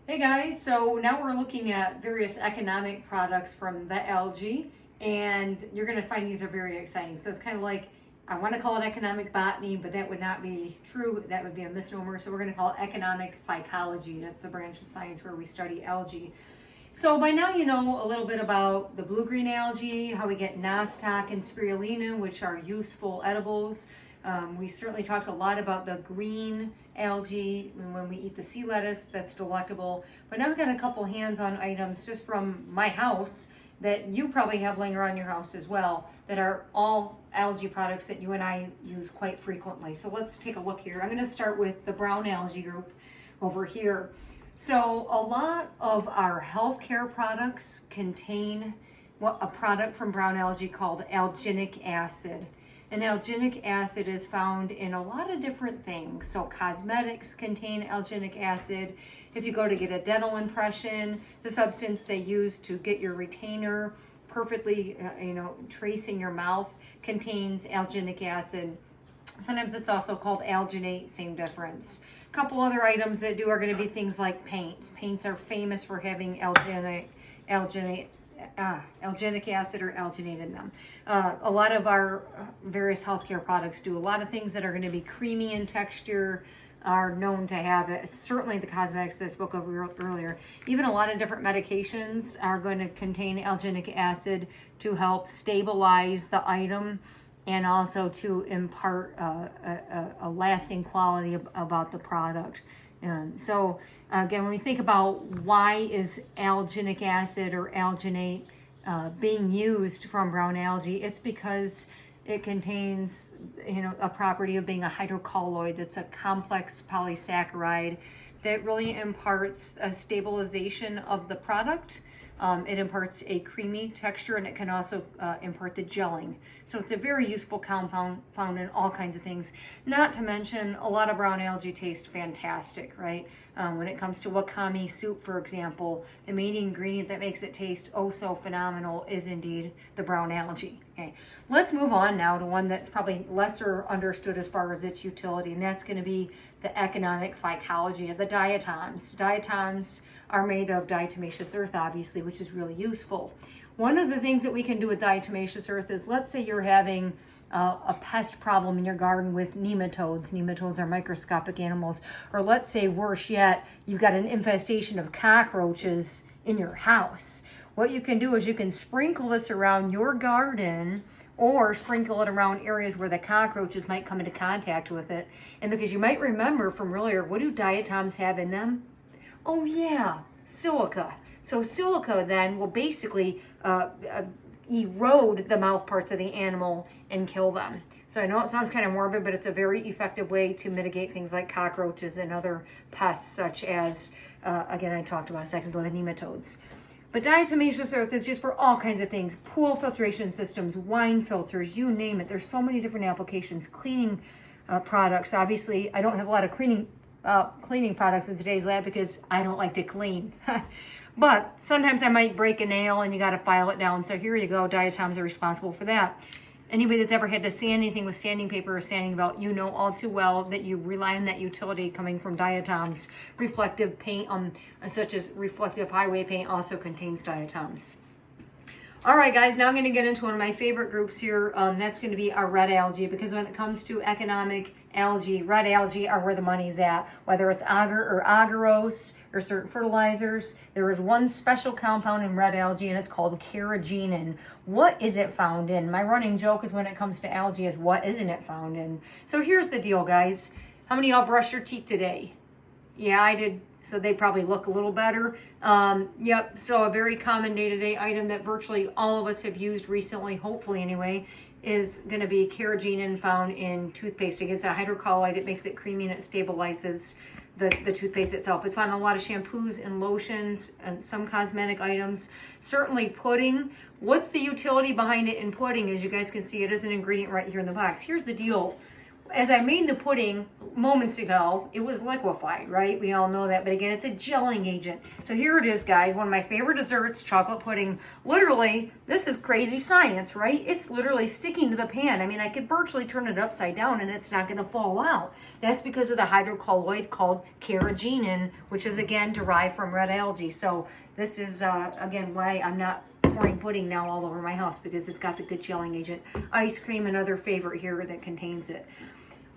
Hey guys, so now we're looking at various economic products from the algae, and you're going to find these are very exciting. So it's kind of like, I want to call it economic botany, but that would not be true. That would be a misnomer. So we're going to call it economic phycology. That's the branch of science where we study algae. So by now you know a little bit about the blue-green algae, how we get nostoc and spirulina, which are useful edibles. We certainly talked a lot about the green algae when we eat the sea lettuce, that's delectable. But now we've got a couple hands-on items just from my house that you probably have laying around your house as well, that are all algae products that you and I use quite frequently. So let's take a look here. I'm going to start with the brown algae group over here. So a lot of our healthcare products contain a product from brown algae called alginic acid. And alginic acid is found in a lot of different things. So cosmetics contain alginic acid. If you go to get a dental impression, the substance they use to get your retainer perfectly, tracing your mouth contains alginic acid. Sometimes it's also called alginate, same difference. A couple other items that do are going to be things like paints. Paints are famous for having alginic acid or alginate in them. A lot of our various healthcare products do. A lot of things that are going to be creamy in texture are known to have it. Certainly the cosmetics that I spoke of earlier. Even a lot of different medications are going to contain alginic acid to help stabilize the item and also to impart a lasting quality about the product. So again, when we think about why is alginic acid or alginate being used from brown algae, it's because it contains, a property of being a hydrocolloid. That's a complex polysaccharide that really imparts a stabilization of the product. It imparts a creamy texture, and it can also impart the gelling. So it's a very useful compound found in all kinds of things. Not to mention, a lot of brown algae taste fantastic, right? When it comes to wakame soup, for example, the main ingredient that makes it taste oh so phenomenal is indeed the brown algae. Okay, let's move on now to one that's probably lesser understood as far as its utility, and that's going to be the economic phycology of the diatoms. Diatoms are made of diatomaceous earth, obviously, which is really useful. One of the things that we can do with diatomaceous earth is, let's say you're having a pest problem in your garden with nematodes. Nematodes are microscopic animals. Or let's say, worse yet, you've got an infestation of cockroaches in your house. What you can do is you can sprinkle this around your garden, or sprinkle it around areas where the cockroaches might come into contact with it. And because you might remember from earlier, what do diatoms have in them? Oh yeah, silica. So silica then will basically erode the mouth parts of the animal and kill them. So I know it sounds kind of morbid, but it's a very effective way to mitigate things like cockroaches and other pests, such as, again, I talked about a second ago, the nematodes. But diatomaceous earth is used for all kinds of things. Pool filtration systems, wine filters, you name it. There's so many different applications. Cleaning products. Obviously, I don't have a lot of cleaning products in today's lab because I don't like to clean. But sometimes I might break a nail and you got to file it down. So here you go. Diatoms are responsible for that. Anybody that's ever had to sand anything with sanding paper or sanding belt, you know all too well that you rely on that utility coming from diatoms. Reflective paint, such as reflective highway paint, also contains diatoms. All right, guys, now I'm going to get into one of my favorite groups here. That's going to be our red algae, because when it comes to economic algae, red algae are where the money's at. Whether it's agar or agarose or certain fertilizers, there is one special compound in red algae, and it's called Carrageenan. What is it found in? My running joke is when it comes to algae is, what isn't it found in? So here's the deal, guys. How many of y'all brushed your teeth today? Yeah, I did. So they probably look a little better. Yep, so a very common day-to-day item that virtually all of us have used recently, hopefully anyway, is going to be Carrageenan, found in toothpaste. It's a hydrocolloid. It makes it creamy and it stabilizes the toothpaste itself. It's found in a lot of shampoos and lotions and some cosmetic items. Certainly pudding. What's the utility behind it in pudding? As you guys can see, it is an ingredient right here in the box. Here's the deal. as I made the pudding moments ago, it was liquefied, right? We all know that, but again, it's a gelling agent. So here it is, guys, one of my favorite desserts, chocolate pudding. Literally, this is crazy science, right? It's literally sticking to the pan. I mean, I could virtually turn it upside down and it's not gonna fall out. That's because of the hydrocolloid called Carrageenan, which is again derived from red algae. So this is, again, why I'm not pouring pudding now all over my house, because it's got the good gelling agent. Ice cream, another favorite here that contains it.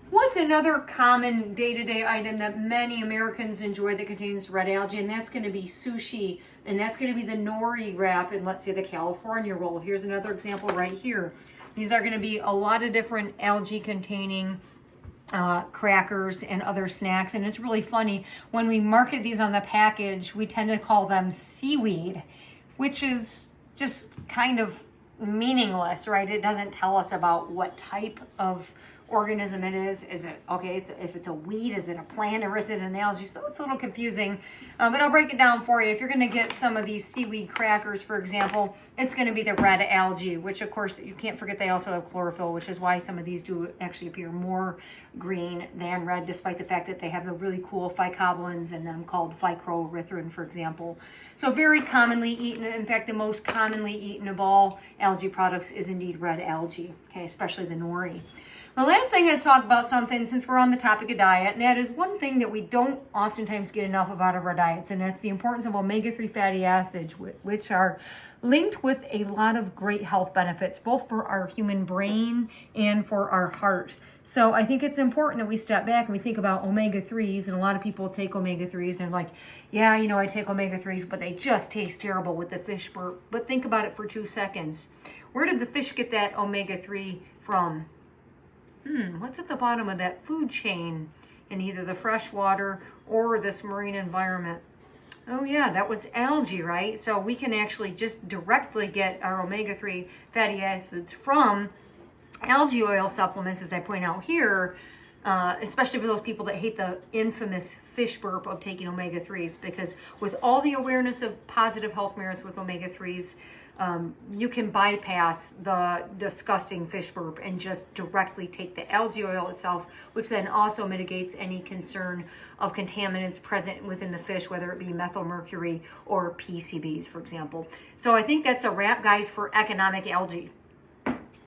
What's another common day-to-day item that many Americans enjoy that contains red algae? And that's going to be sushi, and that's going to be the nori wrap, and let's say the California roll. Here's another example right here. These are going to be a lot of different algae-containing crackers and other snacks. And it's really funny, when we market these on the package, we tend to call them seaweed, which is just kind of meaningless, right? It doesn't tell us about what type of organism it is. Is it, okay, if it's a weed, is it a plant, or is it an algae? So it's a little confusing, but I'll break it down for you. If you're going to get some of these seaweed crackers, for example, it's going to be the red algae, which of course you can't forget they also have chlorophyll, which is why some of these do actually appear more green than red, despite the fact that they have the really cool phycobilins in them called phycroerythrin, for example. So very commonly eaten. In fact, the most commonly eaten of all algae products is indeed red algae, okay, especially the nori. Well, last thing I'm going to talk about something, since we're on the topic of diet, and that is one thing that we don't oftentimes get enough of out of our diets, and that's the importance of omega-3 fatty acids, which are linked with a lot of great health benefits, both for our human brain and for our heart. So I think it's important that we step back and we think about omega-3s, and a lot of people take omega-3s and they're like, yeah, you know, I take omega-3s, but they just taste terrible with the fish burp. But think about it for 2 seconds. Where did the fish get that omega-3 from? What's at the bottom of that food chain in either the fresh water or this marine environment? Oh yeah, that was algae, right? So we can actually just directly get our omega-3 fatty acids from algae oil supplements, as I point out here, especially for those people that hate the infamous fish burp of taking omega-3s, because with all the awareness of positive health merits with omega-3s, you can bypass the disgusting fish burp and just directly take the algae oil itself, which then also mitigates any concern of contaminants present within the fish, whether it be methylmercury or PCBs, for example. So I think that's a wrap, guys, for economic algae.